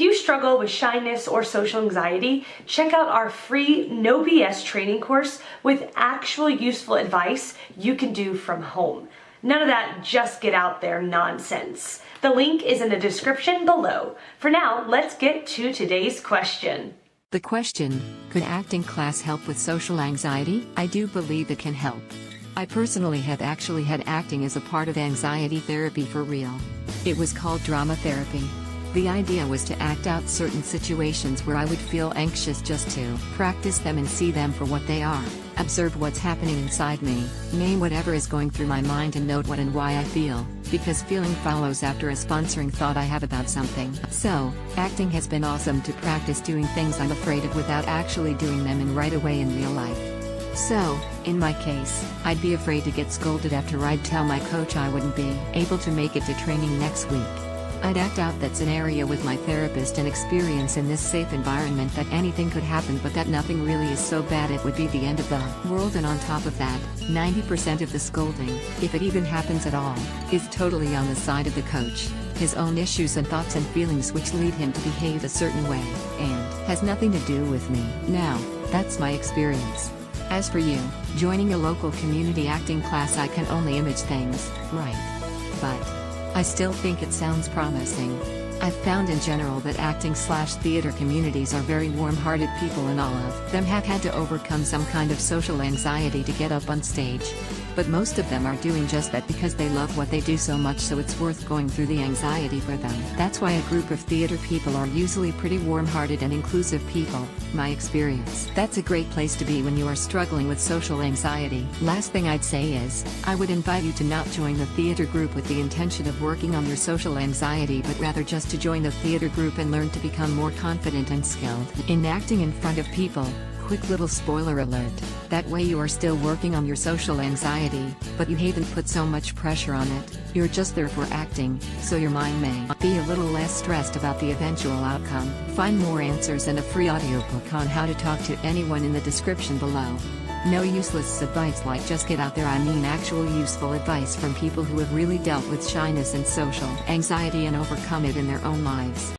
you struggle with shyness or social anxiety, check out our free No BS training course with actual useful advice you can do from home. None of that just get out there nonsense. The link is in the description below. For now, let's get to today's question. The question, could acting class help with social anxiety? I do believe it can help. I personally have actually had acting as a part of anxiety therapy for real. It was called drama therapy. The idea was to act out certain situations where I would feel anxious just to practice them and see them for what they are. Observe what's happening inside me, name whatever is going through my mind and note what and why I feel, because feeling follows after a sponsoring thought I have about something. So, acting has been awesome to practice doing things I'm afraid of without actually doing them in right away in real life. So, in my case, I'd be afraid to get scolded after I'd tell my coach I wouldn't be able to make it to training next week. I'd act out that scenario with my therapist and experience in this safe environment that anything could happen but that nothing really is so bad it would be the end of the world, and on top of that, 90% of the scolding, if it even happens at all, is totally on the side of the coach, his own issues and thoughts and feelings which lead him to behave a certain way, and has nothing to do with me. Now, that's my experience. As for you, joining a local community acting class, I can only image things, right? But I still think it sounds promising. I've found in general that acting/theater communities are very warm-hearted people, and all of them have had to overcome some kind of social anxiety to get up on stage. But most of them are doing just that because they love what they do so much, so it's worth going through the anxiety for them. That's why a group of theater people are usually pretty warm-hearted and inclusive people, my experience. That's a great place to be when you are struggling with social anxiety. Last thing I'd say is, I would invite you to not join the theater group with the intention of working on your social anxiety, but rather just to join the theater group and learn to become more confident and skilled in acting in front of people. Quick little spoiler alert, that way you are still working on your social anxiety, but you haven't put so much pressure on it, you're just there for acting, so your mind may be a little less stressed about the eventual outcome. Find more answers and a free audiobook on how to talk to anyone in the description below. No useless advice like just get out there, I mean actual useful advice from people who have really dealt with shyness and social anxiety and overcome it in their own lives.